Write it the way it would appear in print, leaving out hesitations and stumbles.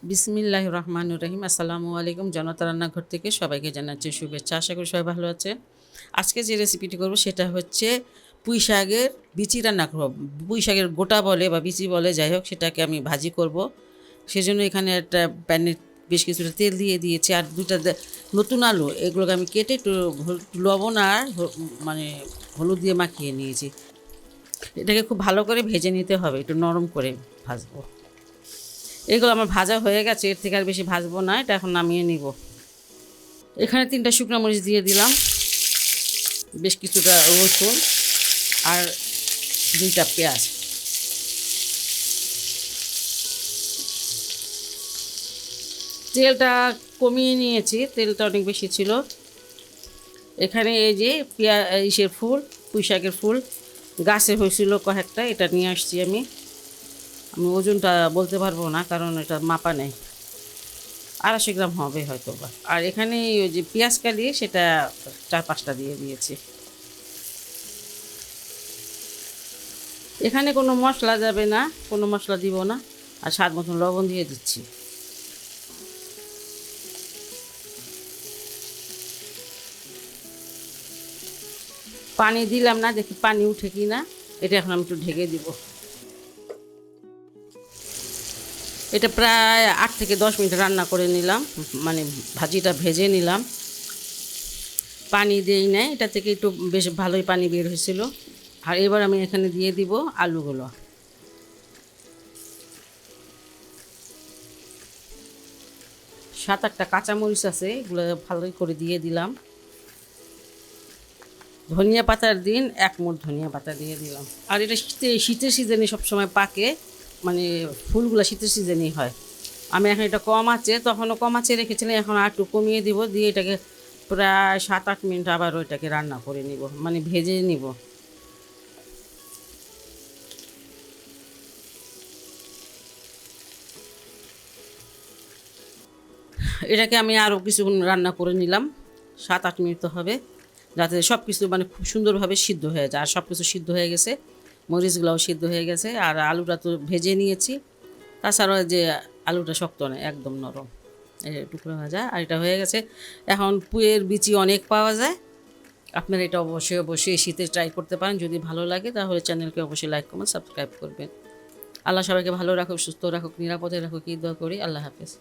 বিসমিল্লাহির রহমানির রহিম। আসসালামু আলাইকুম। জনতা রান্নাঘর থেকে সবাইকে জানাচ্ছি শুভেচ্ছা। আশা করি সবাই ভালো আছে। আজকে যে রেসিপিটি করব সেটা হচ্ছে পুঁই শাকের বিচি রান্না করব। পুঁই শাকের গোটা বলে বা বিচি বলে, যাই হোক, সেটাকে আমি ভাজি করব। সেজন্য এখানে একটা প্যানে বেশ কিছুটা তেল দিয়ে দিয়েছি, আর দুটা নতুন আলু, এগুলোকে আমি কেটে একটু লবণ আর মানে হলুদ দিয়ে মাখিয়ে নিয়েছি। এটাকে খুব ভালো করে ভেজে নিতে হবে, একটু নরম করে ভাজবো। এগুলো আমার ভাজা হয়ে গেছে, এর থেকে আর বেশি ভাজবো না, এটা এখন নামিয়ে নিব। এখানে 3টা শুকনো মরিচ দিয়ে দিলাম, বেশ কিছুটা রসুন আর 2টা পেঁয়াজ। তেলটা কমিয়ে নিয়েছি, তেলটা অনেক বেশি ছিল। এখানে এই যে ইসের ফুল, পুঁই শাকের ফুল গাছে হয়েছিল কয়েকটা, এটা নিয়ে আসছি আমি। ওজনটা বলতে পারবো না, কারণ এটা মাপা নেই, 250 গ্রাম হবে হয়তো বা। আর এখানে ওই যে পেঁয়াজ কালিয়ে সেটা 4-5টা দিয়ে দিয়েছি। এখানে কোনো মশলা যাবে না, কোনো মশলা দিব না, আর স্বাদ মতন লবণ দিয়ে দিচ্ছি। পানি দিলাম না, দেখি পানি উঠে কি না। এটা এখন আমি একটু ঢেকে দিব। এটা প্রায় 8 থেকে 10 মিনিট রান্না করে নিলাম, মানে ভাজিটা ভেজে নিলাম। পানি দিই নাই, এটা থেকে একটু বেশ ভালোই পানি বের হয়েছিল। আর এবার আমি এখানে দিয়ে দিব আলুগুলো। 7-8টা কাঁচামরিচ আছে, এগুলো ভালোই করে দিয়ে দিলাম। ধনিয়া পাতার দিন 1 মুঠ ধনিয়া পাতা দিয়ে দিলাম। আর এটা শীতের সিজনে সবসময় পাকে, মানে ফুলগুলো শীতের সিজনেই হয়। আমি এখন এটা কম আছে, তখনও কম আছে রেখেছিলাম, এখন আর একটু কমিয়ে দিব, দিয়ে এটাকে প্রায় 7-8 মিনিট আবার ওইটাকে রান্না করে নিব, মানে ভেজে নিব। এটাকে আমি আরও কিছুক্ষণ রান্না করে নিলাম, 7-8 মিনিট তো হবে, যাতে সব কিছু মানে খুব সুন্দরভাবে সিদ্ধ হয়ে যায়। আর সব কিছু সিদ্ধ হয়ে গেছে, মরিচগুলোও সিদ্ধ হয়ে গেছে, আর আলুটা তো ভেজে নিয়েছি। তাছাড়াও যে আলুটা শক্ত নয়, একদম নরম, টুকরো ভাজা। আর এটা হয়ে গেছে। এখন পুঁইয়ের বিচি অনেক পাওয়া যায়, আপনারা এটা অবশ্যই অবশ্যই শীতে ট্রাই করতে পারেন। যদি ভালো লাগে তাহলে চ্যানেলকে অবশ্যই লাইক কমেন্ট সাবস্ক্রাইব করবেন। আল্লাহ সবাইকে ভালো রাখুক, সুস্থ রাখুক, নিরাপদে রাখুক, এই দোয়া করি। আল্লাহ হাফেজ।